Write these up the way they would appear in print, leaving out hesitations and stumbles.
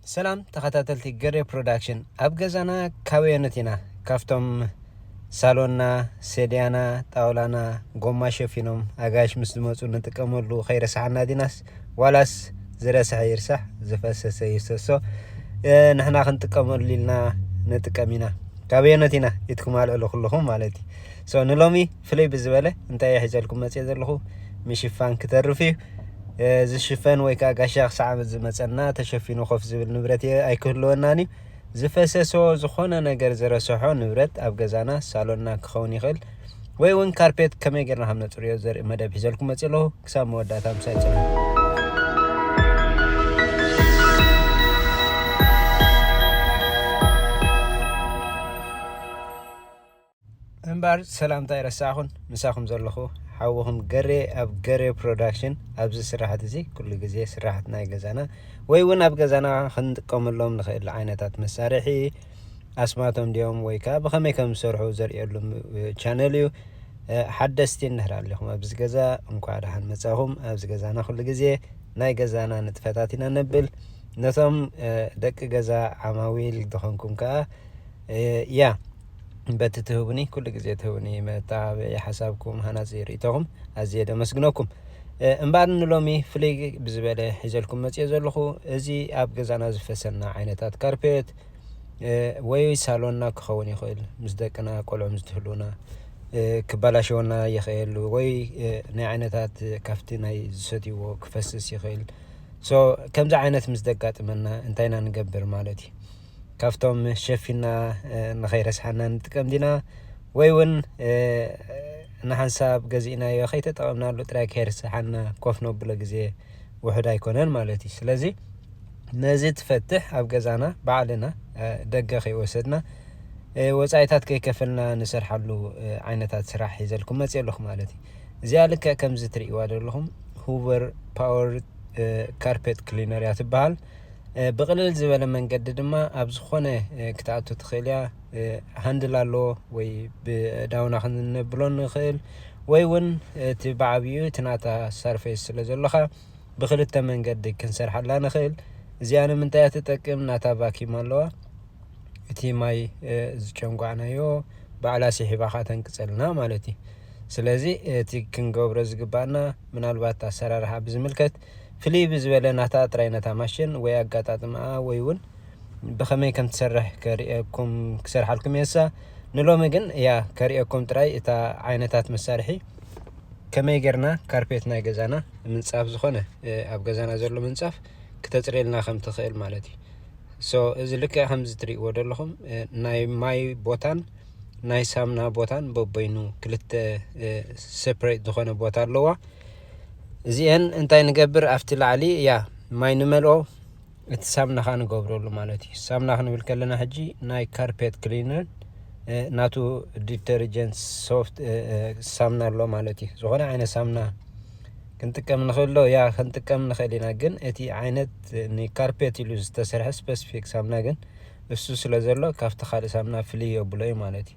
سلام تخاتلتي جري برودكشن أبجزنا كوينتنا كفتم سالونا سيديانا طاولانا قماشة فينهم أجاش مسلمات ونتكملوا خير سحنا ديناس ولاس زرس حيرسح زفاس سيسسو نحنا خنتكمل لنا نتكمينا كوينتنا يتكم على كلهم مالتي سو نلومي فلي بزبالة انت يا حجالكم ما تيزلخو مش فان كترفيه زشفن ويكا غاشاخ ساعه زمصنا تشفينو خوف زبل نبرت ايكلوناني زفسسو زخونه ነገር ዘረሰሖ ንብረት ኣብ ገዛና ሳሎንና ክኸውን ይኽእል ወይ ውን ካርፔት ከመይ ጌርና ከም ነጽርዮ ዘርኢ መደብ ሒዘልኩም መጽለሁ ክሳብ መወዳእታ ምሳይ ጽና እምበር ሰላምታ ይረሳኹን ምሳኹም ዘለኹ حاوهم جري أب جري برودكشن أبز سرحة زي كل جزء سرحة ناي جزانا ويون أب جزانا خند كملهم نخيل عينات مسارحي أسمعتهم اليوم ويكا بخمي كم سرحوا زري لهم channelيو حدثتين نهر عليهم أبز جزا مقعد عن مساهم أبز جزانا كل جزء ناي جزانا نتفتاتنا نبل نثم دك جزا عماويل دخنكم كا يا بتتهوني كل جزء تهوني متابع حسابكم هنا زيريتهم أزيد مسجنكم بعد نلومي فلي بزبالة حجلكم ما تيزلخو أزي أب جزانا زفسنا عينات كاربيت وي سالوننا كخوني خيل مزدكنا كل مزدهلونا كبلاشونا يخيل وي نعينات كفتنا يزدي وكفسس يخيل سو كم ذا عينات مزدقات منا انتينا نقبر مالتي كافتم شفينا نخير سحنا نتكم دينا ويون نحساب جزينا يا خيت تقامنا له تراك هيرس حنا كوفنا بلا جزية وحدا يكونن مالتي سلازي نزيد فتح أب جزانا بعدنا دقة خي وسدنا وسايتات كي كفلنا نسر حلو عينتات سراح يزلكم ما تيلخم مالتي زيالك كم زتري وادر لهم هوفر باور كاربيت كلينر ياتبال بقلل زبالة من قد ما أبزخونه كتعطو تخيليا هندلالو وي بداونا خندن بلون خيل ويون تبعبيو تناتا سارفيس لزلخا بخلت من قد كنسر حلانا خيل زيانا من تايا تتكم ناتا باكي مالوا تي ماي زجنقعنا يو بعلا سيحي باخاتن كسلنا مالتي سلازي تي كنقو برزق بانا من الباتا سرارها بزملكت فلي بزبالة ناتا تراينتا ماشين ويا قاطات معا ويون بخمي كم تسرح كاريكم كسر حالكم يسا نلومي جن يا كاريكم تراي اتا عينتات مسارحي كمي جرنا كاربيتنا جزانا من صاف زخونه اب جزانا زلو من صاف كتتريلنا خم تخيل مالتي سو از لك همز تري ودلهم ناي ماي بوتان ناي سامنا بوتان ببينو كلت سيبريت زخونه بوتان لوا زين انتي نقبر افتل علي يا ماي نملو اتسامنا خان قبرولو مالتي سامنا خان بالكلنا حجي ناي كاربيت كلينر ناتو ديترجنت سوفت سامنا لو مالتي زغنا عين سامنا كنت كم نخلو يا كنت كم نخلينا جن اتي عينت ني كاربيت يلوز تسرح سبيسيفيك سامنا جن السو سلازلو كافت خالي سامنا فلي بلاي مالتي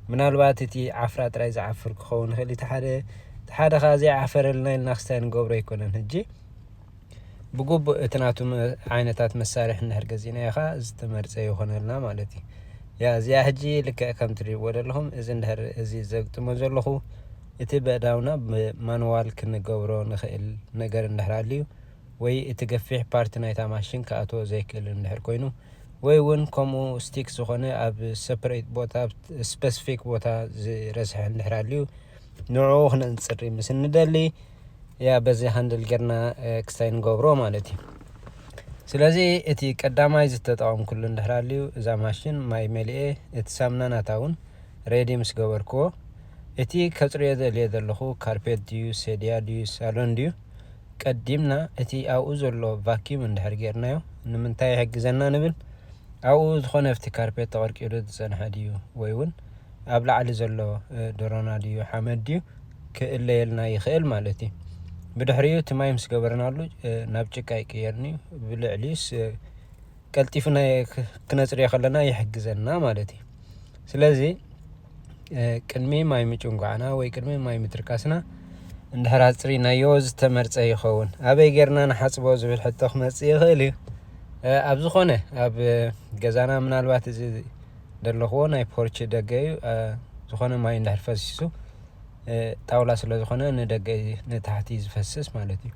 من الوقت تي عفرات رايز عفر كخون خلي تحدا خازي عفر لنا ناخستان قبر يكونن هجي بقوب اتناتم عينتات مسارح نهر جزينا يا خا استمرت يكون لنا مالتي يا زي هجي لك كم تري ولا لهم اذن هر ازي زغت مزلخو يتبع داونا مانوال كن قبرو نخيل نجر نهراليو وي اتقفيح بارتنايتا ماشين كاتو زي كل نهر كوينو وي ون كومو ستيك زخونه اب سيبريت بوتا سبيسيفيك بوتا زي رسح نهراليو نوعو خنا نصري مسن دالي يا بزي هاندل جرنا كستاين غوبرو مالتي سلازي اتي قداماي زتطاوم كل اندهراليو اذا ماشين ماي ملئ اتسامنا ناتاون ريدي مس غبركو اتي كصري دليدلخو كاربيت ديو سيديا ديو سالون ديو قديمنا اتي او زلو فاكيوم اندهر جرنايو نمنتاي حجزنا نبل او زخونه افت كاربيت تورقيو دزنها ديو ويون أبلع على زلوا درونا ديو حمد ديو كإللنا يخيل مالتي بدحريو تماي مس قبرنا له نابجك اي كيرني بالعليس كالتيفنا كنصري خلنا يحجزنا مالتي سلازي كنمي ماي مچونغانا وي كنمي ماي متركاسنا اندحرا صرينا يوز تمرص يخون ابي غيرنا نحصبو زبل حتى خمص يخيل ኣብ ዝኾነ ኣብ ገዛና ምናልባት እዚ ደለኽዎ ናይ ፖርች ደገ እዩ ዝኾነ ማይ እንድሕር ፈሲሱ ጣውላ ስለ ዝኾነ ንደገ ንታሕቲ ዝፈስስ ማለት እዩ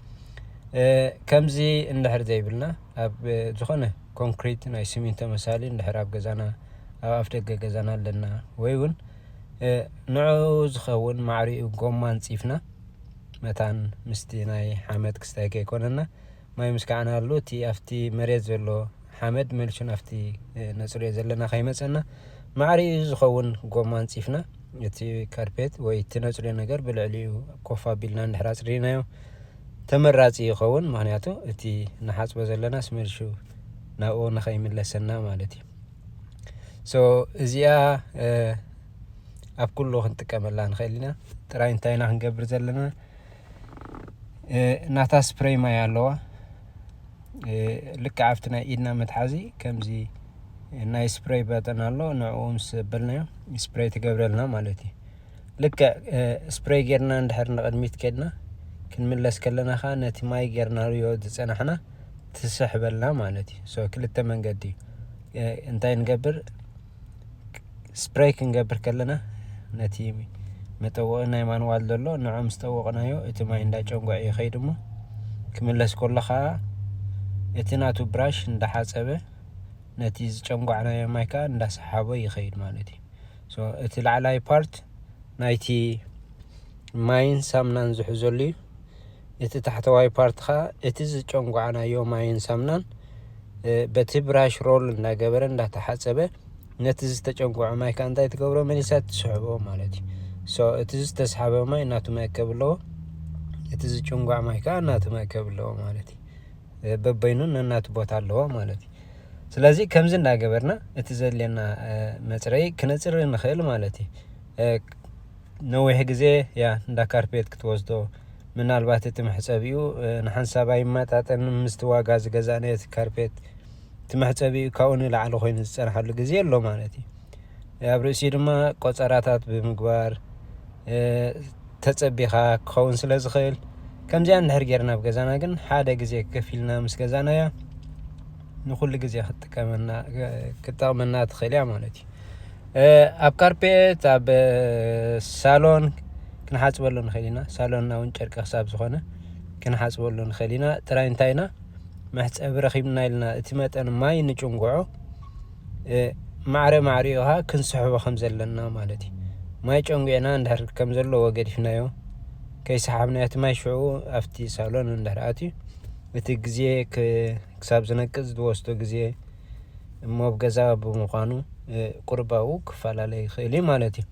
ከምዚ እንድሕር ዘይብልና ኣብ ዝኾነ ኮንክሪት ናይ ሲሚንቶ መሳሊ እንድሕር ኣብ ገዛና ኣብ ኣፍ ደገ ገዛና ኣለና ወይ እውን ንዕኡ ዝኸውን ማዕሪኡ ጎማ ንፂፍና መታን ምስቲ ናይ ሓመድ ክስታይ ከይኮነና ማይ ምስካዕና ኣሎ እቲ ኣብቲ መሬት ዘሎ ሓመድ መልሱን ኣብቲ ነፅርዮ ዘለና ከይመፀና ማዕሪኡ ዝኸውን ጎማ ንፂፍና እቲ ካርፔት ወይ እቲ ነፅርዮ ነገር ብልዕሊኡ ኮፍ ኣቢልና እንድሕር ኣፅሪናዮ ተመራፂ ይኸውን ምክንያቱ እቲ ንሓፅቦ ዘለና ስመልሹ ናብኡ ንኸይምለሰና ማለት እዩ ሶ እዚኣ ኣብ ኩሉ ክንጥቀመላ ንኽእል ኢና ጥራይ እንታይ ኢና ክንገብር ዘለና ናታ ስፕሬይ ማይ ኣለዋ ልክዕ ኣብቲ ናይ ኢድና መትሓዚ ከምዚ ናይ ስፕሬይ በጠን ኣሎ ንዕኡ ምስ ዘበልናዮ ስፕሬይ ትገብረልና ማለት እዩ ልክዕ ስፕሬይ ጌርና እንድሕር ንቕድሚት ከድና ክንምለስ ከለና ኸ ነቲ ማይ ጌርናዮ ዝፀናሕና ትስሕበልና ማለት እዩ ሶ ክልተ መንገዲ እዩ እንታይ ንገብር ስፕሬይ ክንገብር ከለና ነቲ መጠወቒ ናይ ማንዋል ዘሎ ንዑ ምስ ጠወቕናዮ እቲ ማይ እንዳጨንጓዕ ይኸይድ እሞ ክምለስ ከሎ ኸዓ እቲ ናቱ ብራሽ እንዳሓፀበ ነቲ ዝጨንጓዕናዮ ማይ ከዓ እንዳሰሓቦ ይኸይድ ማለት እዩ ሶ እቲ ላዕላይ ፓርት ናይቲ ማይን ሳምናን ዝሕዘሉ እዩ እቲ ታሕተዋይ ፓርት ከዓ እቲ ዝጨንጓዕናዮ ማይን ሳምናን በቲ ብራሽ ሮል እንዳገበረ እንዳተሓፀበ ነቲ ዝተጨንጓዖ ማይ ከዓ እንታይ ትገብሮ መሊሳ ትስሕቦ ማለት እዩ ሶ እቲ ዝተሰሓበ ማይ እናቱ መእከብ ኣለዎ እቲ ዝጭንጓዕ ማይ ከዓ እናቱ መእከብ ኣለዎ ማለት እዩ በበይኑ ነናቱ ቦታ ኣለዎ ማለት እዩ ስለዚ ከምዚ እንዳገበርና እቲ ዘድልየና መፅረይ ክነፅር ንኽእል ማለት እዩ ነዊሕ ግዜ እንዳ ካርፔት ክትወስዶ ምናልባት እቲ መሕፀቢኡ ንሓንሳብ ኣይመጣጠን ምስቲ ዋጋ ዝገዛእናዮ እቲ ካርፔት እቲ መሕፀቢኡ ካብኡ ንላዕሊ ኮይኑ ዝፀንሓሉ ግዜ ኣሎ ማለት እዩ ኣብ ርእሲኡ ድማ ቆፀራታት ብምግባር ተፀቢኻ ክኸውን ስለ ዝኽእል ከምዚኣ እንድሕር ጌርና ኣብ ገዛና ግን ሓደ ግዜ ከፍ ኢልና ምስ ገዛናያ ንኩሉ ግዜ ክጠቕመና ትኽእል እያ ማለት እዩ ኣብ ካርፔት ኣብ ሳሎን ክንሓፅበሉ ንኽእል ኢና ሳሎንና እውን ጨርቂ ክሳብ ዝኾነ ክንሓፅበሉ ንኽእል ኢና ጥራይ እንታይ ኢና መሕፀቢ ረኺብና ኢልና እቲ መጠን ማይ ንጭንጉዖ ማዕሪኡ ኸ ክንስሕቦ ከም ዘለና ማለት እዩ ማይ ጨንጉዕና እንድሕር ከም ዘለዎ ገዲፍናዮ ከይሰሓብናዮ እቲ ማይ ሽዑ ኣብቲ ሳሎን እንድሕር ኣትዩ እቲ ግዜ ክሳብ ዝነቅዝ ዝወስዶ ግዜ እሞ ኣብ ገዛ ብምዃኑ ቁርባኡ ክፈላለ ይኽእል እዩ ማለት እዩ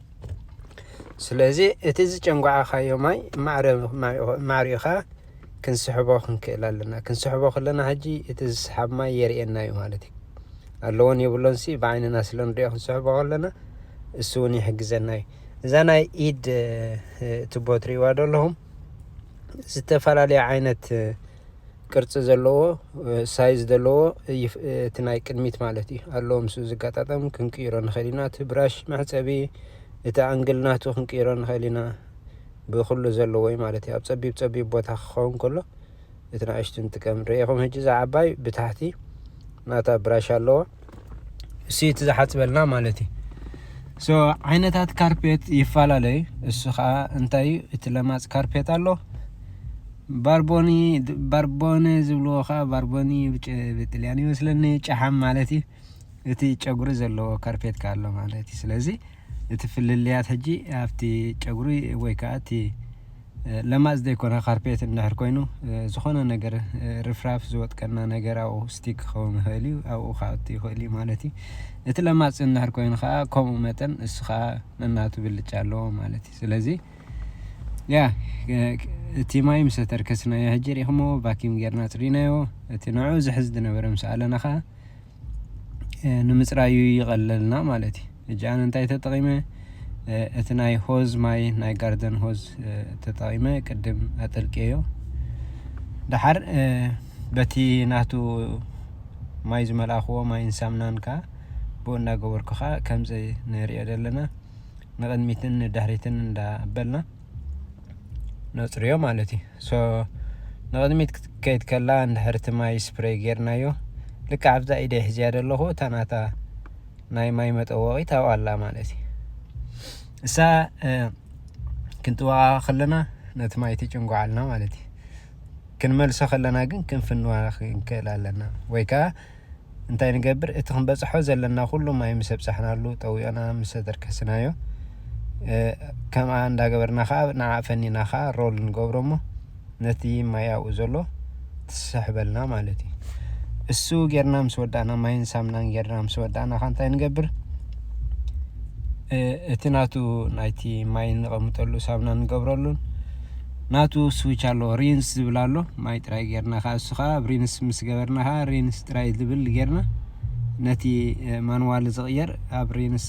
ስለዚ እቲ ዝጨንጓዓኻዮ ማይ ማዕሪኡ ኸ ክንስሕቦ ክንክእል ኣለና ክንስሕቦ ከለና ሕጂ እቲ ዝስሓብ ማይ የርእየና እዩ ማለት እዩ ኣለዎን የብሎን ሲ ብዓይንና ስለ ንሪኦ ክንስሕቦ ከለና እሱ እውን ይሕግዘና እዩ እዛ ናይ ኢድ ትቦ ትሪእዋ ዘለኹም ዝተፈላለየ ዓይነት ቅርፂ ዘለዎ ሳይዝ ዘለዎ እቲ ናይ ቅድሚት ማለት እዩ ኣለዎ ምስ ዝጋጣጠም ክንቅይሮ ንኽእል ኢና እቲ ብራሽ መሕፀቢ እቲ ኣንግልናቱ ክንቅይሮ ንኽእል ኢና ብኩሉ ዘለዎ እዩ ማለት እዩ ኣብ ፀቢብ ቦታ ክኸውን ከሎ እቲ ንእሽቱ ንጥቀም ርኢኹም ሕጂ እዛ ዓባይ ብታሕቲ ናታ ብራሽ ኣለዎ እሱ እቲ ዝሓፅበልና ማለት እዩ ሶ ዓይነታት ካርፔት ይፈላለዩ እሱ ከዓ እንታይ እዩ እቲ ለማፅ ካርፔት ኣሎ ባርቦኒ ዝብልዎ ከዓ ባርቦኒ ብጥልያን ይመስለኒ ጨሓም ማለት እዩ እቲ ጨጉሪ ዘለዎ ካርፔት ከዓ ኣሎ ማለት እዩ ስለዚ እቲ ፍልልያት ሕጂ ኣብቲ ጨጉሪ ወይ ከዓ እቲ ለማፅ ዘይኮነ ካርፔት እንድሕር ኮይኑ ዝኾነ ነገር ርፍራፍ ዝወጥቀና ነገር ኣብኡ ስቲክ ክኸውን ይኽእል እዩ ኣብኡ ካኣቱ ይኽእል እዩ ማለት እዩ እቲ ለማፅ እንድሕር ኮይኑ ከዓ ከምኡ መጠን እሱ ከዓ ነናቱ ብልጫ ኣለዎ ማለት እዩ ስለዚ እቲ ማይ ምስ ተርከስናዮ ሕጂ ሪኢኹሞ ቫኪም ጌርና ፅሪናዮ እቲ ንዑ ዝሕዝ ዝነበረ ምስ ኣለና ከዓ ንምፅራዩ ይቐለልና ማለት እዩ ሕጂ ኣነ እንታይ ተጠቒመ እቲ ናይ ሆዝ ማይ ናይ ጋርደን ሆዝ ተጠቒመ ቅድም ኣጠልቅዮ ድሓር በቲ ናቱ ማይ ዝመልኣኽዎ ማይን ሳምናን ከዓ ብኡ እንዳገበርኩ ከዓ ከምዚ ንሪኦ ዘለና ንቕድሚትን ንድሕሪትን እንዳበልና ነፅርዮ ማለት እዩ ሶ ንቕድሚት ክትከይድ ከላ እንድሕር እቲ ማይ ስፕሬይ ጌርናዮ ልክ ኣብዛ ኢደ ሕዝያ ደለኹ ታናታ ናይ ማይ መጠወቒ ታውኣላ ማለት እዩ እሳ ክንጥዋቕ ከለና ነቲ ማይ ትጭንጓዓልና ማለት እዩ ክንመልሶ ከለና ግን ክንፍንዋ ክንክእል ኣለና ወይ ከዓ እንታይ ንገብር እቲ ክንበፅሖ ዘለና ኩሉ ማይ ምስ ኣብፅሕናሉ ጠዊዕና ምስ ተርከስናዮ ከምኣ እንዳገበርና ከዓ ንዓ ፈኒና ከዓ ሮል ንገብሮ እሞ ነቲ ማይ ኣብኡ ዘሎ ትስሕበልና ማለት እዩ እሱ ጌርና ምስ ወዳእና ማይን ሳምናን ጌርና ምስ ወዳእና ከዓ እንታይ ንገብር እቲ ናቱ ናይቲ ማይ ንቐምጠሉ ሳምና ንገብረሉን ናቱ ስዊች ኣሎ ሪንስ ዝብል ኣሎ ማይ ጥራይ ጌርና ከዓ እሱ ከዓ ሪንስ ምስ ገበርና ከዓ ሪንስ ጥራይ ዝብል ጌርና ነቲ ማንዋል ዝቕየር ኣብ ሪንስ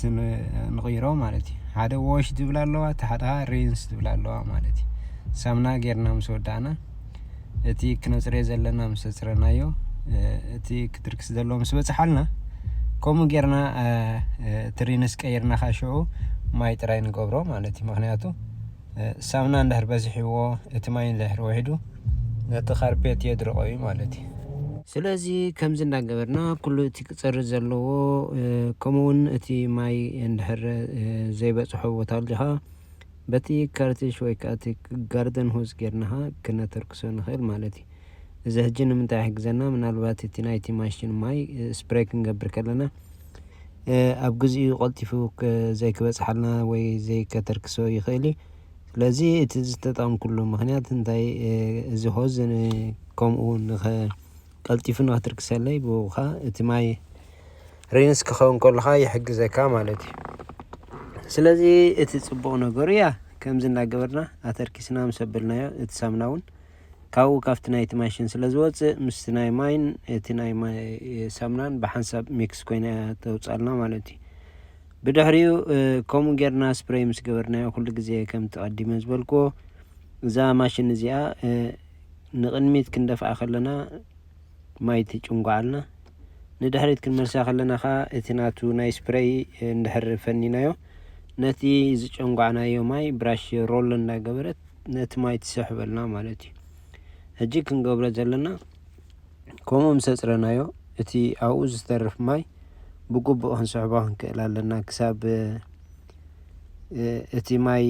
ንቕይሮ ማለት እዩ ሓደ ዎሽ ዝብል ኣለዋ እቲ ሓደ ከዓ ሪንስ ዝብል ኣለዋ ማለት እዩ ሳምና ጌርና ምስ ወዳእና እቲ ክነፅርዮ ዘለና ምስ ኣፅረናዮ እቲ ክትርክስ ዘለዎ ምስ በፅሓልና ከምኡ ጌርና እቲ ሪንስ ቀይርና ከዓ ሽዑ ማይ ጥራይ ንገብሮ ማለት እዩ ምክንያቱ ሳምና እንድሕር በዚሕዎ እቲ ማይ እንድሕር ወሒዱ ነቲ ካርፔት የድርቆ እዩ ማለት እዩ ስለዚ ከምዚ እንዳገበርና ኩሉ እቲ ክፀርዝ ዘለዎ ከምኡውን እቲ ማይ እንድሕር ዘይበፅሖ ቦታ ልኻ በቲ ካርትሽ ወይ ከዓ እቲ ጋርደን ሆዝ ጌርና ክነተርክሶ ንኽእል ማለት እዩ እዚ ሕጂ ንምንታይ ይሕግዘና ምናልባት እቲ ናይቲ ማሽን ማይ ስፕሬይ ክንገብር ከለና ኣብ ግዚኡ ቀልጢፉ ዘይክበፅሓልና ወይ ዘይከተርክሶ ይኽእል እዩ ስለዚ እቲ ዝተጠቐምኩሉ ምክንያት እንታይ እዚ ሆዝ ከምኡ ቀልጢፉ ንኽትርክሰለይ ብኡኻ እቲ ማይ ሪንስ ክኸውን ከለኻ ይሕግዘካ ማለት እዩ ስለዚ እቲ ፅቡቕ ነገሩ እያ ከምዚ እንዳገበርና ኣተርኪስና ምስ ኣበልናዮ እቲ ሳምና እውን ካብኡ ካብቲ ናይቲ ማሽን ስለ ዝወፅእ ምስቲ ናይ ማይን እቲ ናይ ሳምናን ብሓንሳብ ሚክስ ኮይና ተውፃልና ማለት እዩ ብድሕሪኡ ከምኡ ጌርና ስፕሬይ ምስ ገበርናዮ ኩሉ ግዜ ከም ተቐዲመ ዝበልክዎ እዛ ማሽን እዚኣ ንቕድሚት ክንደፍኣ ከለና ማይ ትጭንጓዓልና ንድሕሪት ክንመልሳ ከለና ከዓ እቲ ናቱ ናይ ስፕሬይ እንድሕር ፈኒናዮ ነቲ ዝጨንጓዕናዮ ማይ ብራሽ ሮል እንዳገበረት ነቲ ማይ ትስሕበልና ማለት እዩ ሕጂ ክንገብሮ ዘለና ከምኡ ምስ ኣፅረናዮ እቲ ኣብኡ ዝተርፍ ማይ ብግቡእ ክንስሕቦ ክንክእል ኣለና ክሳብ እቲ ማይ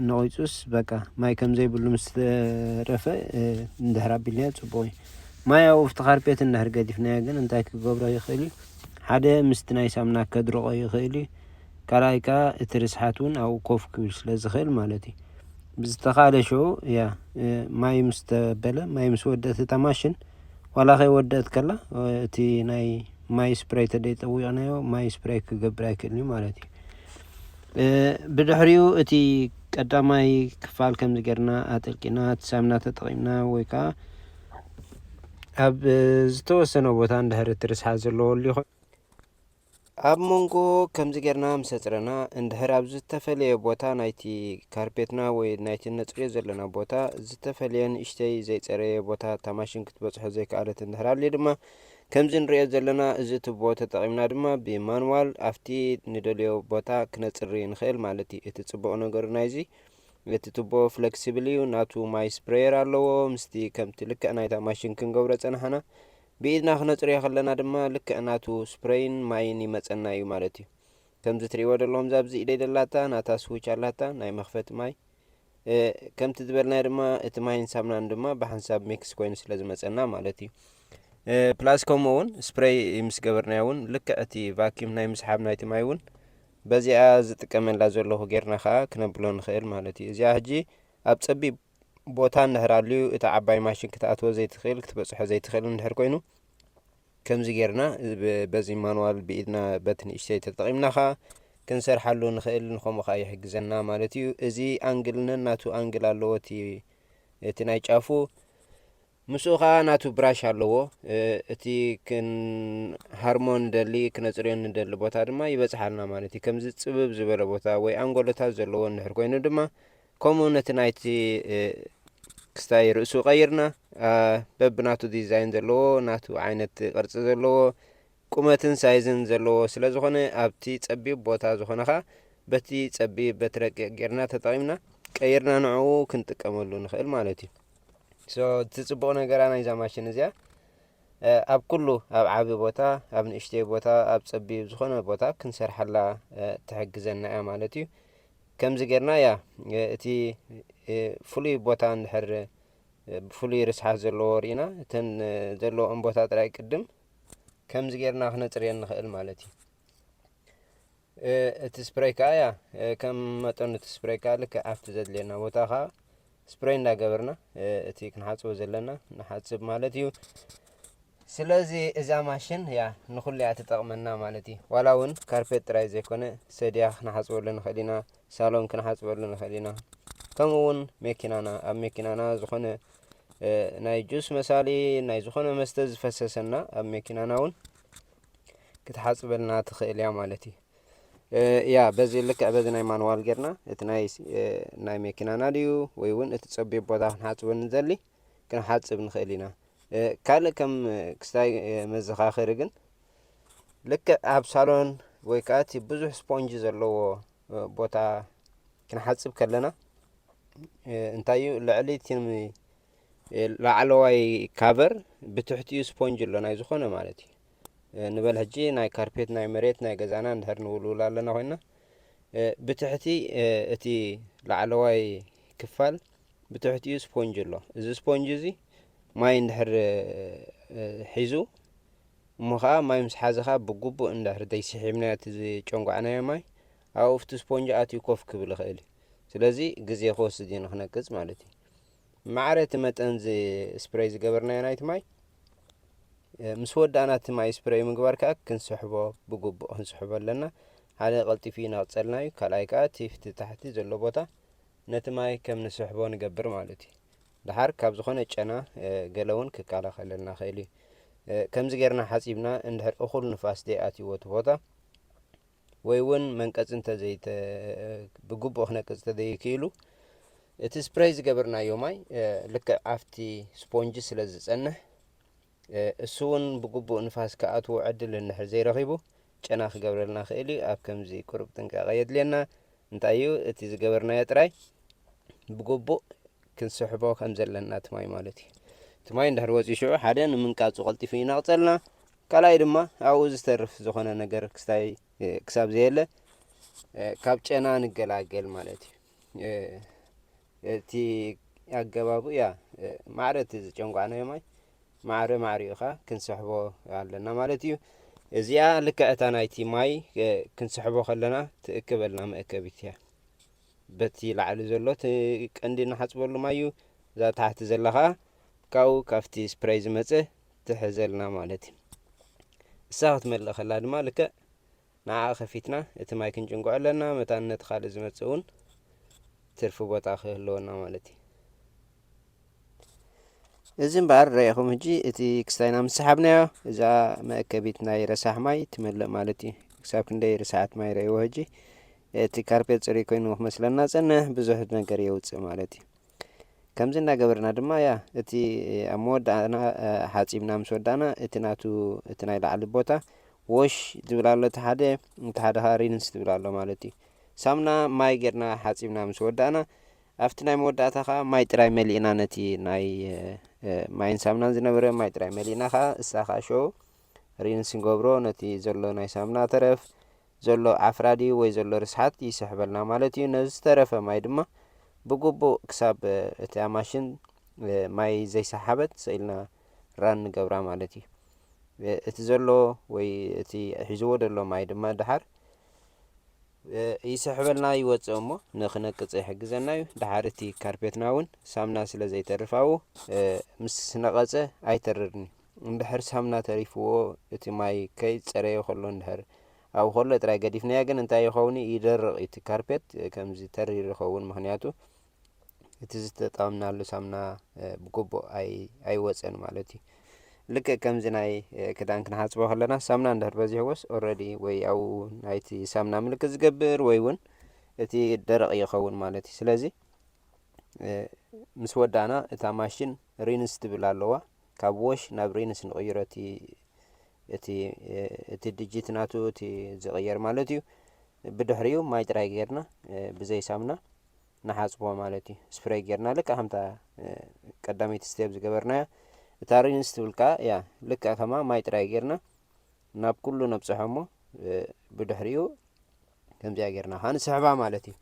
ነቒፁስ በቃ ማይ ከም ዘይብሉ ምስ ተረፈ እንድሕር ኣቢልናዮ ፅቡቕ እዩ ማይ ኣብኡ ኣብቲ ካርፔት እንድሕር ገዲፍናዮ ግን እንታይ ክገብሮ ይኽእል እዩ ሓደ ምስቲ ናይ ሳምና ከድርቆ ይኽእል እዩ ካልኣይ ከዓ እቲ ርስሓት እውን ኣብኡ ኮፍ ክብል ስለ ዝኽእል ማለት እዩ ብዝተኻእለ ሽዑ ያ ማይ ምስ ተበለ ማይ ምስ ወደት እታ ማሽን ዋላ ከይወደአት ከላ እቲ ናይ ማይ ስፕሬይ ተደይ ጠዊቕናዮ ማይ ስፕሬይ ክገብር ኣይክእልን እዩ ማለት እዩ ብድሕሪኡ እቲ ቀዳማይ ክፋል ከምዚ ጌርና ኣጠልቂና እቲ ሳምና ተጠቒምና ወይ ከዓ ኣብ ዝተወሰነ ቦታ እንድሕር እቲ ርስሓት ዘለዎ ይኹን ኣብ መንጎ ከምዚ ጌርና ምስ ኣፅረና እንድሕር ኣብ ዝተፈለየ ቦታ ናይቲ ካርፔትና ወይ ናይቲ ነፅርዮ ዘለና ቦታ ዝተፈለየ ንእሽተይ ዘይፀረየ ቦታ እታ ማሽን ክትበፅሖ ዘይከኣለት እንድሕር ኣልዩ ድማ ከምዚ ንሪኦ ዘለና እዚ ትቦ ተጠቒምና ድማ ብማንዋል ኣብቲ ንደልዮ ቦታ ክነፅሪ ንኽእል ማለት እዩ እቲ ፅቡቕ ነገሩ ናይዚ እቲ ትቦ ፍሌክሲብል እዩ ናቱ ማይ ስፕሬየር ኣለዎ ምስቲ ከምቲ ልክዕ ናይታ ማሽን ክንገብሮ ፀናሕና ብኢድና ክነፅርዮ ከለና ድማ ልክዕ ናቱ ስፕሬይን ማይን ይመፀና እዩ ማለት እዩ ከምዚ ትሪእዎ ደለኹም ዛብዚ ኢደይ ደላታ ናታ ስዊች ኣላታ ናይ መኽፈቲ ማይ ከምቲ ዝበልናዮ ድማ እቲ ማይን ሳምናን ድማ ብሓንሳብ ሚክስ ኮይኑ ስለ ዝመፀና ማለት እዩ ፕላስ ከምኡ እውን ስፕሬይ ምስ ገበርናዮ እውን ልክዕ እቲ ቫኪዩም ናይ ምስሓብ ናይቲ ማይ እውን በዚኣ ዝጥቀመላ ዘለኹ ጌርና ከዓ ክነብሎ ንኽእል ማለት እዩ እዚኣ ሕጂ ኣብ ፀቢብ ቦታ እንድሕር ኣልዩ እቲ ዓባይ ማሽን ክትኣትዎ ዘይትኽእል ክትበፅሖ ዘይትኽእል እንድሕር ኮይኑ ከምዚ ጌርና በዚ ማንዋል ብኢድና በቲ ንእሽተይ ተጠቒምና ከዓ ክንሰርሓሉ ንኽእል ንከምኡ ከዓ ይሕግዘና ማለት እዩ እዚ ኣንግል ናቱ ኣንግል ኣለዎ እቲ ናይ ጫፉ ምስኡ ከዓ ናቱ ብራሽ ኣለዎ እቲ ሃርሞ ንደሊ ክነፅርዮ ንደሊ ቦታ ድማ ይበፅሓልና ማለት እዩ ከምዚ ፅብብ ዝበለ ቦታ ወይ ኣንጎሎታት ዘለዎ እንድሕር ኮይኑ ድማ ከምኡ ነቲ ናይቲ ክስታይ ርእሱ ቀይርና በብናቱ ዲዛይን ዘለዎ ናቱ ዓይነት ቅርፂ ዘለዎ ቁመትን ሳይዝን ዘለዎ ስለ ዝኾነ ኣብቲ ፀቢብ ቦታ ዝኾነ ከዓ በቲ ፀቢብ በቲ ረቂቕ ጌርና ተጠቒምና ቀይርና ንዕኡ ክንጥቀመሉ ንኽእል ማለት እዩ እቲ ፅቡቕ ነገራ ናይዛ ማሽን እዚኣ ኣብ ኩሉ ኣብ ዓቢ ቦታ ኣብ ንእሽተይ ቦታ ኣብ ጸቢብ ዝኾነ ቦታ ክንሰርሓላ ትሕግዘና እያ ማለት እዩ። ከምዚ ጌርና ያ እቲ ፍሉይ ቦታ እንድሕር ብፍሉይ ርስሓት ዘለዎ ርኢና እተን ዘለዎኦም ቦታ ጥራይ ቅድም ከምዚ ጌርና ክነጽርየን ንኽእል ማለት እዩ። እቲ ስፕሬይ ከዓ ያ ከም መጠኑ እቲ ስፕሬይ ከዓ ልክዕ ኣብቲ ዘድልየና ቦታ ከዓ ስፕሬይ እንዳገበርና እቲ ክንሓጽቦ ዘለና ንሓጽብ ማለት እዩ። ስለዚ እዛ ማሽን ያ ንኹሉ እያ ትጠቕመና ማለት እዩ። ዋላ እውን ካርፔት ጥራይ ዘይኮነ ሰድያ ክነሓጽበሉ ንኽእል ኢና፣ ሳሎን ክነሓጽበሉ ንኽእል ኢና፣ ከምኡ እውን መኪናና ኣብ መኪናና ዝኾነ ናይ ጁስ መሳሊ ናይ ዝኾነ መስተ ዝፈሰሰና ኣብ መኪናና እውን ክትሓጽበልና ትኽእል እያ ማለት እዩ። ያ በዚ ልክዕ በዚ ናይ ማንዋል ጌርና እቲ ናይ መኪናና ድዩ ወይ እውን እቲ ጸቢብ ቦታ ክንሓጽበ ንደሊ ክንሓጽብ ንኽእል ኢና። ካልእ ከም ክስታይ መዘኻኸሪ ግን ልክዕ ኣብ ሳሎን ወይ ከዓ እቲ ብዙሕ ስፖንጅ ዘለዎ ቦታ ክንሓጽብ ከለና እንታይ እዩ ልዕሊ እቲ ላዕለዋይ ካቨር ብትሕቲኡ ስፖንጅ ኣሎ ናይ ዝኾነ ማለት እዩ። ንበል ሕጂ ናይ ካርፔት ናይ መሬት ናይ ገዛና እንድሕር ንውልውል ኣለና ኮይንና ብትሕቲ እቲ ላዕለዋይ ክፋል ብትሕቲኡ ስፖንጅ ኣሎ። እዚ ስፖንጅ እዚ ማይ እንድሕር ሒዙ እሞ ከዓ ማይ ምስ ሓዘኻ ብግቡእ እንድሕር ዘይስሒብናዮ እቲ ጨንጓዕናዮ ማይ ኣብኡ ኣብቲ ስፖንጅ ኣትዩ ኮፍ ክብል ይኽእል እዩ። ስለዚ ግዜ ክወስድ እዩ ንኽነቅጽ ማለት እዩ። ማዕረ እቲ መጠን ስፕሬይ ዝገበርናዮ ናይቲ ማይ ምስ ወዳእና እቲ ማይ ስፕሬይ ምግባር ከዓ ክንስሕቦ ብግቡእ ክንስሕቦ ኣለና። ሓደ ቀልጢፉ ይነቕጸልና እዩ፣ ካልኣይ ከዓ እቲ ታሕቲ ዘሎ ቦታ ነቲ ማይ ከም ንስሕቦ ንገብር ማለት እዩ። ድሓር ካብ ዝኾነ ጨና ገለ እውን ክከላኸለልና ኽእል እዩ። ከምዚ ጌርና ሓጺብና እንድሕር እኹል ንፋስ ዘይኣትይዎ እቲ ቦታ ወይ እውን መንቀጽ ብግቡእ ክነቅጽ እንተዘይክኢሉ እቲ ስፕሬይ ዝገበርናዮ ማይ ልክዕ ኣብቲ ስፖንጅ ስለ ዝጸንሕ እሱ እውን ብግቡእ ንፋስ ክኣትዎ ዕድል እንድሕር ዘይረኺቡ ጨና ክገብረልና ኽእል እዩ። ኣብ ከምዚ ቁሩብ ጥንቃቐ የድልየና። እንታይ እዩ እቲ ዝገበርናዮ ጥራይ ብግቡእ ክንስሕቦ ከም ዘለና እቲ ማይ ማለት እዩ። እቲ ማይ እንድሕር ወፂኡ ሽዑ ሓደ ንምንቃጹ ቀልጢፉ ይነቕጸልና፣ ካልኣይ ድማ ኣብኡ ዝተርፍ ዝኾነ ነገር ክሳብ ዘየለ ካብ ጨና ንገላገል ማለት እዩ። እቲ ኣገባቡ ያ ማዕረ እቲ ዝጨንጓዕናዮ ማይ ማዕረ ማዕሪኡኻ ክንስሕቦ ኣለና ማለት እዩ። እዚኣ ልክዕ እታ ናይቲ ማይ ክንስሕቦ ከለና ትእክበልና መእከቢት እያ። በቲ ላዕሊ ዘሎ እቲ ቀንዲ ንሓጽበሉ ማይ እዩ። እዛ ታሕቲ ዘላ ከዓ ካብኡ ካብቲ ስፕሬይ ዝመጽእ ትሕዘልና ማለት እዩ። እሳ ክትመልእ ከላ ድማ ልክዕ ንዓ ኸፊትና እቲ ማይ ክንጭንጉዕ ኣለና። መታ ነቲ ካልእ ዝመጽእ እውን ትርፊ ቦታ ክህልወና ማለት እዩ። እዚ እምበኣር ረኢኹም ሕጂ እቲ ክስታይና ምስ ሰሓብናዮ እዛ መእከቢት ናይ ረሳሕ ማይ ትመልእ ማለት እዩ። ክሳብ ክንደይ ርስሓት ማይ ረእይዎ ሕጂ እቲ ካርፔት ጽሩይ ኮይኑ ክመስለና ጸንሕ ብዙሕ ነገር የውፅእ ማለት እዩ። ከምዚ እንዳገበርና ድማ ያ እቲ ኣብ መወዳእና ሓጺብና ምስ ወዳእና እቲ ናይ ላዕሊ ቦታ ዎሽ ዝብል ኣሎ እቲ ሓደ ከዓ ሪንስ ዝብል ኣሎ ማለት እዩ። ሳሙና ማይ ጌርና ሓጺብና ምስ ወዳእና ኣብቲ ናይ መወዳእታ ከዓ ማይ ጥራይ መሊእና ነቲ ናይ ማይን ሳሙናን ዝነበረ ማይ ጥራይ መሊእና ከዓ እሳ ከዓ ሽዑ ሪንስ ንገብሮ ነቲ ዘሎ ናይ ሳሙና ተረፍ ዘሎ ዓፍራዲ ወይ ዘሎ ርስሓት ይስሕበልና ማለት እዩ። ነዚ ዝተረፈ ማይ ድማ ብግቡእ ክሳብ እታ ማሽን ማይ ዘይሰሓበት ሰኢልና ራን ንገብራ ማለት እዩ። እቲ ዘሎ ወይ እቲ ሒዝዎ ዘሎ ማይ ድማ ድሓር ይስሕበልና ይወፅእ እሞ ንኽነቅጽ ይሕግዘና እዩ። ድሓር እቲ ካርፔትና እውን ሳሙና ስለ ዘይተርፍ ኣብኡ ምስ ነቐጸ ኣይተርርን እዩ። እንድሕር ሳሙና ተሪፍዎ እቲ ማይ ከይጸረየ ከሎ እንድሕር ኣብኡ ከሎ ጥራይ ገዲፍናዮ ግን እንታይ ይኸውን ይደርቕ እቲ ካርፔት ከምዚ ተሪር ይኸውን። ምክንያቱ እቲ ዝተጠቐምናሉ ሳሙና ብግቡእ ኣይወፀን ማለት እዩ። ልክዕ ከምዚ ናይ ክዳን ክንሓጽቦ ከለና ሳሙና እንድሕር በዚሕዎስ ኦልሬዲ ወይ ኣብኡ ናይቲ ሳሙና ምልክት ዝገብር ወይ እውን እቲ ደረቕ ይኸውን ማለት እዩ። ስለዚ ምስ ወዳእና እታ ማሽን ሪንስ ትብል ኣለዋ። ካብ ዎሽ ናብ ሪንስ ንቕይሮ እቲ ድጅት ናቱ እቲ ዝቕየር ማለት እዩ። ብድሕሪኡ ማይ ጥራይ ጌርና ብዘይ ሳሙና ንሓጽቦ ማለት እዩ። ስፕሬይ ጌርና ልክዕ ከምታ ቀዳመይቲ ስቴፕ ዝገበርናዮ تارين استولكا يا لك كما ما يتراي غيرنا ناب كله نبصحمو بدحريو كم زي غيرنا هنسحبها مالتي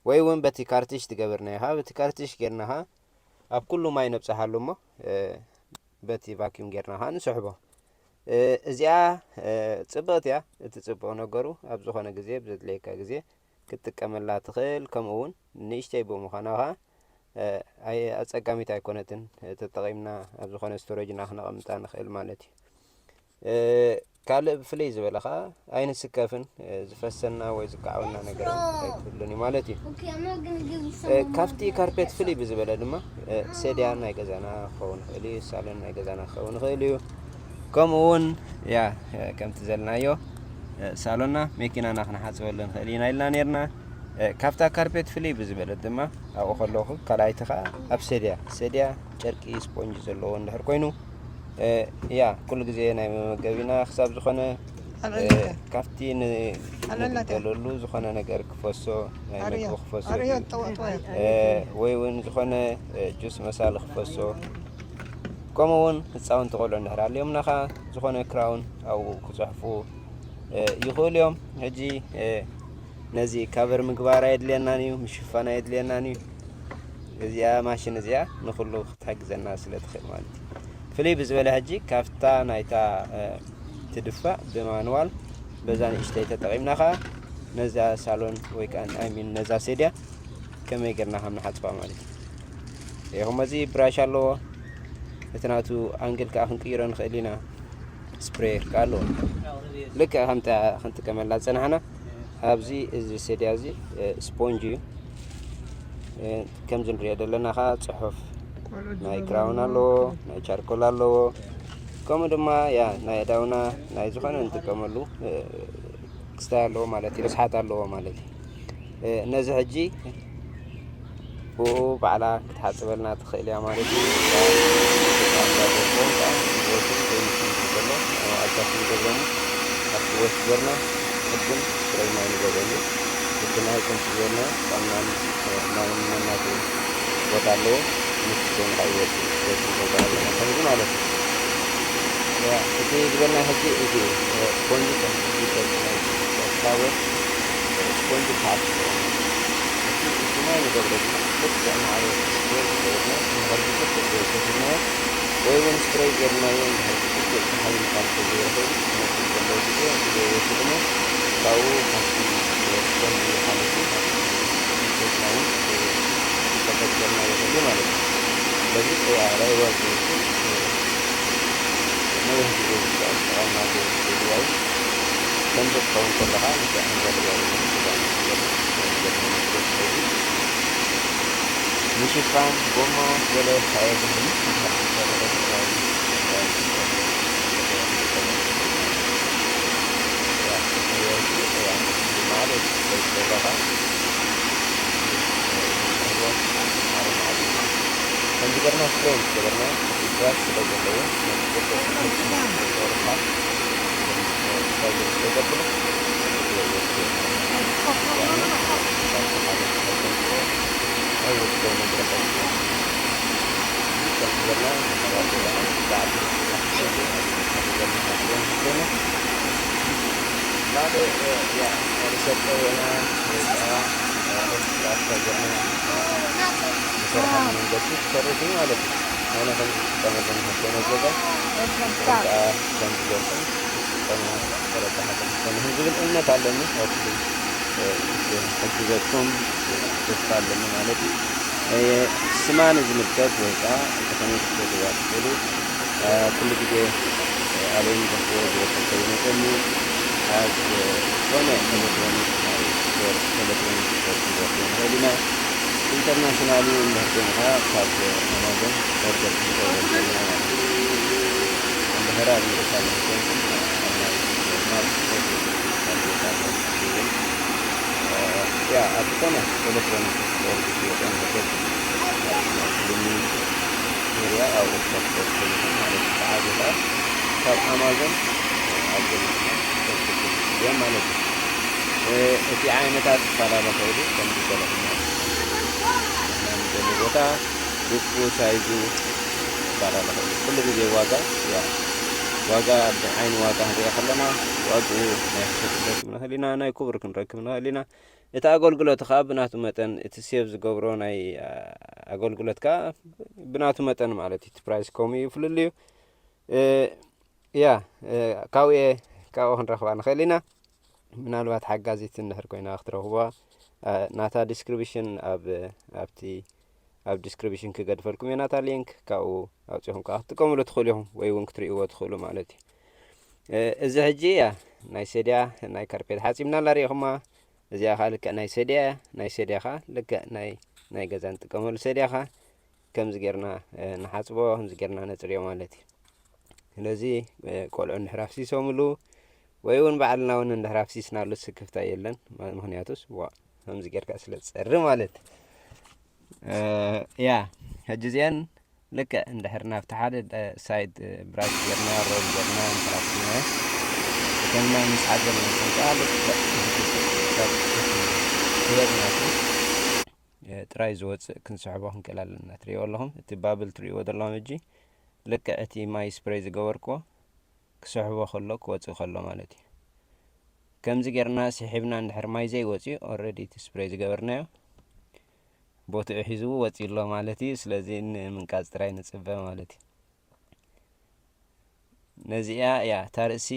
ወይ እውን በቲ ካርቲሽ ትገብርናይሃ በቲ ካርቲሽ ጌርናሃ ኣብ ኩሉ ማይ ነብፅሓሉሞ በቲ ቫኪዩም ጌርናሃ ንስሕቦ እዚኣ ጽብቕት እያ እቲ ጽቡቕ ነገሩ ኣብ ዝኾነ ግዜ ብዘድልየካ ግዜ ክትጥቀመላ ትኽእል ከምኡ እውን ንእሽተይ ብምዃናኻ ኣይ ኣጸጋሚት ኣይኮነትን ተጠቒምና ኣብ ዝኾነ ስቶሬጅና ክነቐምጣ ንኽእል ማለት እዩ ካልእ ብፍለይ ዝበለኻ ኣይንስከፍን ዝፈሰና ወይ ዝከዓውና ነገር ኣይትህሉን እዩ ማለት እዩ ካብቲ ካርፔት ፍልይ ብዝበለ ድማ ሴድያ ናይ ገዛና ክኸውን ይኽእል እዩ ሳሎን ናይ ገዛና ክኸውን ይኽእል እዩ ከምኡ እውን ያ ከምቲ ዘለናዮ ሳሎንና መኪናና ክነሓፅበሉ ንኽእል ኢና ኢልና ነርና ካብታ ካርፔት ፍልይ ብዝበለት ድማ ኣብኡ ከለኹ ካልኣይቲ ከዓ ኣብ ሴድያ ጨርቂ ስፖንጅ ዘለዎ እንድሕር ኮይኑ ያ ኩሉ ግዜ ናይ መመገቢና ክሳብ ዝኾነ ካፍቲ ንገለሉ ዝኾነ ነገር ክፈሶ ናይ ምግቢ ክፈሶ ወይ እውን ዝኾነ ጁስ መሳሊ ክፈሶ ከምኡ እውን ህፃውንቲ ቆልዑ እንድሕር ሃልዮምና ከዓ ዝኾነ ክራውን ኣብኡ ክፅሕፉ ይኽእሉ እዮም ሕጂ ነዚ ካቨር ምግባር ኣየድልየናን እዩ ምሽፋን ኣየድልየናን እዩ እዚኣ ማሽን እዚኣ ንኩሉ ክትሕግዘና ስለ ትኽእል ማለት እዩ ፍልይ ብዝበለ ሕጂ ካፍታ ናይታ ትድፋእ ብማንዋል በዛ ንእሽተይ ተጠቒምና ከዓ ነዛ ሳሎን ወይ ከዓ ኣይሚን ነዛ ሴድያ ከመይ ጌርና ከም ንሓፅባ ማለት እዩ ይኹም እዚ ብራሽ ኣለዎ እቲ ናቱ ኣንግል ከዓ ክንቅይሮ ንኽእል ኢና ስፕሬየር ከዓ ኣለዎ ልክዕ ከምታ ክንጥቀመላ ዝፀናሕና ኣብዚ እዚ ሴድያ እዚ ስፖንጅ እዩ ከምዚ ንሪኦ ዘለና ከዓ ፅሑፍ ናይ ክራውን ኣለዎ ናይ ቻርኮል ኣለዎ ከምኡ ድማ ያ ናይ ኣእዳውና ናይ ዝኾነ እንጥቀመሉ ክስታይ ኣለዎ ማለት እዩ ርስሓት ኣለዎ ማለት እዩ ነዚ ሕጂ ብኡ ባዕላ ክትሓፅበልና ትኽእል እያ ማለት እዩ ኣልታትን ገዘሙ ኣብቲ ወስ ገርና ቅድም ስፕሬይ ማይ ንገበሉ ቅድናይ ከምቲ ዝበልና ጣምናን ናይ መናቱ ቦታ ኣለዎ ምስን ካይወጡ ከምዚ ማለት እዩ እቲ ዝበልና ሕጂ እዚ ስፖንጅ ከምታወት ስፖንጅ ካት እቲ ማይ ንገብረ ድማ ልክዕ ንዓበት ገርና ንኸርግበት ተግናዮ ወይ እውን ስፕሬይ ጌርናዮ ንኸርግበት ሓይልካን ተዘይኽእል ዘለዎ ግዜ ወሲ ድማ ካብኡ ካብቲ ስፖንጅ ሓለቱ ናውን ተፈጀርና ይኽእሉ ማለት እዩ ስለዚ ሰያራይ ወርቅ ነዊሕ ግዜ ዝጠቐምና ድዋይ ከምዚ ክኸውን ከለኻ ንስዕ ንዘለዋ ምሽፋን ጎማ ገለ ካየድህን ማለት ከለኻ كان ذكرنا فريم ذكرنا إدراك سلوك اللي بصراحة من جديد شريتين على كده أنا كنت أتكلم عن هالشيء نزلته كان بيوصل كان ثلاثة حاجات كان هنقول إننا تعلمنا أصلي حجزتكم تتعلمون على كده سمان زملكات وكا كانوا يقولوا كل كده عليهم بقول وكانوا يقولوا هذا وانا كلمة internationally እንደሆነ ካብ አማዞን ኦርደር ተደርጎልናል እንደهرا ይደርሳል ያ አጥተና ኤሌክትሮኒክስ ያ አውሮፓ ማለት ታዲያ ካብ አማዞን አገኘ ማለት እቲ ዓይነታት ተፈራረፈሉ ከምዚህ ቦታ ልኩ ሳይዙ ይባላል ኩሉ ግዜ ዋጋ ዓይኒ ዋጋ ክንሪኦ ከለና ዋግኡ ናይ ክሰትለት ንኽእል ኢና ናይ ክቡር ክንረክብ ንኽእል ኢና እቲ ኣገልግሎት ከዓ ብናቱ መጠን እቲ ሴቭ ዝገብሮ ናይ ኣገልግሎት ከዓ ብናቱ መጠን ማለት እዩ እቲ ፕራይስ ከምኡ ይፍልል እዩ ካብኡ ክንረኽባ ንኽእል ኢና ምናልባት ሓጋዚት እንድሕር ኮይና ክትረኽቧ ናታ ዲስክሪፕሽን ኣብ ዲስክሪፕሽን ክገድፈልኩም እየ ናታ ሊንክ ካብኡ ኣውፂኹም ከዓ ክትጥቀምሉ ትኽእሉ ኢኹም ወይ እውን ክትርእይዎ ትኽእሉ ማለት እዩ እዚ ሕጂ ናይ ሰድያ ናይ ካርፔት ሓፂብና ላሪኢኹማ እዚኣ ከዓ ልክዕ ናይ ሰድያ ናይ ሰድያ ከዓ ልክዕ ናይ ገዛ ንጥቀመሉ ሰድያ ከዓ ከምዚ ጌርና ንሓፅቦ ከምዚ ጌርና ነፅርዮ ማለት እዩ ስለዚ ቆልዑ እንድሕር ኣፍሲሶምሉ ወይ እውን ባዕልና እውን እንድሕር ኣፍሲስናሉ ስክፍታ የለን ምክንያቱስ ከምዚ ጌርካ ስለ ዝፀሪ ማለት ሕጂ እዚአን ልክዕ እንድሕር ናብቲ ሓደ ሳይድ ብራሽ ጌርና ሮል ጌርና ንከራክትና እተና ምስ ዓዘልና ከዓ ልክዕ ጥራይ ዝወፅእ ክንስሕቦ ክንክእል ኣለና ትሪእዎ ኣለኹም እቲ ባብል ትሪእዎ ዘለኹም ሕጂ ልክዕ እቲ ማይ ስፕሬይ ዝገበርክዎ ክስሕቦ ከሎ ክወፅእ ከሎ ማለት እዩ ከምዚ ጌርና ስሒብና እንድሕር ማይ ዘይወፅዩ ኦልሬዲ እቲ ስፕሬይ ዝገበርናዮ ቦትኡ ሒዙ ወፂኡ ኣሎ ማለት እዩ ስለዚ ንምንቃፅ ጥራይ ንፅበ ማለት እዩ ነዚኣ ታርእሲ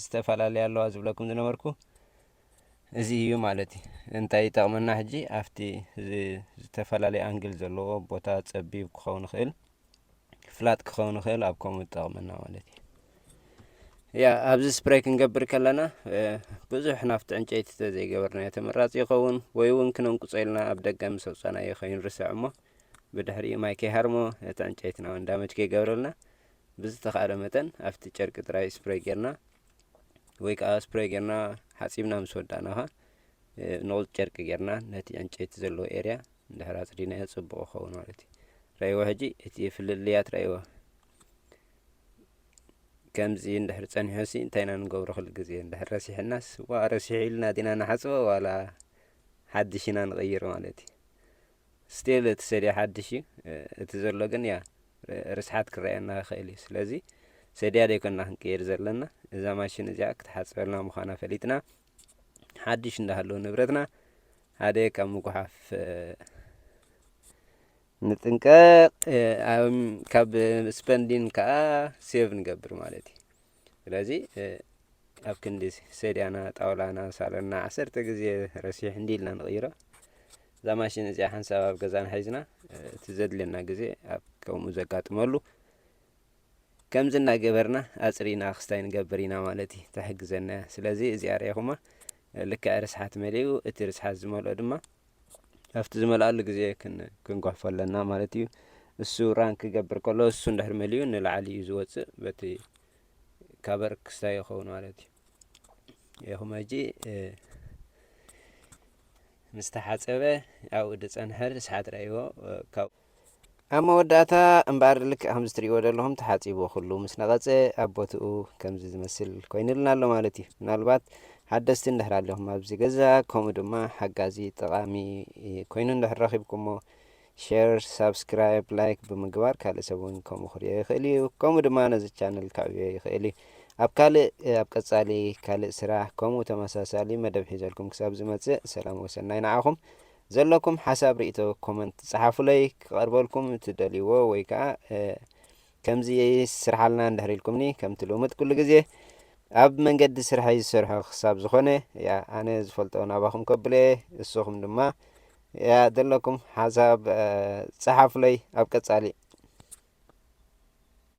ዝተፈላለዩ ኣለዋ ዝብለኩም ዝነበርኩ እዚ እዩ ማለት እዩ እንታይ ይጠቕመና ሕጂ ኣብቲ ዝተፈላለዩ ኣንግል ዘለዎ ቦታ ፀቢብ ክኸውን ይኽእል ፍላት ክኸውን ይኽእል ኣብ ከምኡ ይጠቕመና ማለት እዩ ኣብዚ ስፕሬይ ክንገብር ከለና ብዙሕ ናፍቲ ዕንጨይቲ ተዘይገበርናዮ ተመራፂ ይኸውን ወይ እውን ክነንቁፆ ኢልና ኣብ ደገ ምስ ኣውፃናዮ ከይንርስዕ እሞ ብድሕሪኡ ማይ ከይሃርሞ እቲ ዕንጨይትና እውን ዳመጅ ከይገብረልና ብዝተኻእለ መጠን ኣብቲ ጨርቂ ጥራይ ስፕሬይ ጌርና ወይ ከዓ ስፕሬይ ጌርና ሓፂብና ምስ ወዳእና ኸ ንቑፅ ጨርቂ ጌርና ነቲ ዕንጨይቲ ዘለዎ ኤርያ እንድሕር ኣፅዲናዮ ፅቡቕ ይኸውን ማለት እዩ ረእይዎ ሕጂ እቲ ፍልልያ ትረእይዎ ከምዚ እንድሕር ፀኒሑሲ እንታይ ኢና ንገብሮ ኩሉ ግዜ እንድሕር ረሲሕናስ ረሲሑ ኢልና ዲና ንሓፅቦ ዋላ ሓድሽ ኢና ንቕይር ማለት እዩ ስቲል እቲ ሰድያ ሓድሽ እዩ እቲ ዘሎ ግን ርስሓት ክረአየና ይኽእል እዩ ስለዚ ሰድያ ደይኮንና ክንቀይር ዘለና እዛ ማሽን እዚኣ ክትሓፅበልና ምዃና ፈሊጥና ሓድሽ እንዳሃለዉ ንብረትና ሓደ ካብ ምጉሓፍ ንጥንቀቕ ካብ ስፐንዲን ከዓ ሴቭ ንገብር ማለት እዩ ስለዚ ኣብ ክንዲ ሰድያና ጣውላና ሳሎንና 10 ግዜ ረሲሕ እንዲኢልና ንቕይሮ እዛ ማሽን እዚኣ ሓንሳብ ኣብ ገዛና ሒዝና እቲ ዘድልየና ግዜ ኣብ ከምኡ ዘጋጥመሉ ከምዚ እናገበርና ኣፅሪና ክስታይ ንገብር ኢና ማለት እዩ ተሕግዘና ስለዚ እዚኣ ርአኹማ ልክዕ ርስሓት መሊኡ እቲ ርስሓት ዝመልኦ ድማ ኣብቲ ዝመልኣሉ ግዜ ክንጓሕፎ ኣለና ማለት እዩ እሱ ራን ክገብር ከሎ እሱ እንድሕር መሊኡ ንላዕሊ እዩ ዝወፅእ በቲ ካበር ክስታይ ይኸውን ማለት እዩ ኢኹም ሕጂ ምስ ተሓፀበ ኣብኡ ድፀንሐ ርስሓት ረእይዎ ኣብ መወዳእታ እምበኣር ልክዕ ከምዚ ትሪእዎ ዘለኹም ተሓፂቡ ኩሉ ምስ ነቐፀ ኣብ ቦትኡ ከምዚ ዝመስል ኮይኑልና ኣሎ ማለት እዩ ምናልባት ሓደስቲ እንድሕር ኣለኹም ኣብዚ ገዛ ከምኡ ድማ ሓጋዚ ጠቓሚ ኮይኑ እንድሕር ረኺብኩሞ ሼር ሳብስክራይብ ላይክ ብምግባር ካልእ ሰብ እውን ከምኡ ክሪኦ ይኽእል እዩ ከምኡ ድማ ነዚ ቻነል ካብዮ ይኽእል እዩ ኣብ ቀጻሊ ካልእ ስራሕ ከምኡ ተመሳሳሊ መደብ ሒዘልኩም ክሳብ ዝመፅእ ሰላም ወሰናይ ንዓኹም ዘለኩም ሓሳብ ርእቶ ኮመንት ፀሓፉለይ ክቐርበልኩም ትደልይዎ ወይ ከዓ ከምዚ ስርሓልና እንድሕር ኢልኩምኒ ከምቲ ልሙድ ኩሉ ግዜ ኣብ መንገዲ ስራሕ ዝሰርሖ ክሳብ ዝኾነ ኣነ ዝፈልጦ ናባኹም ከብለ እስኹም ድማ ዘለኩም ሓሳብ ፀሓፉለይ ኣብ ቀጻሊ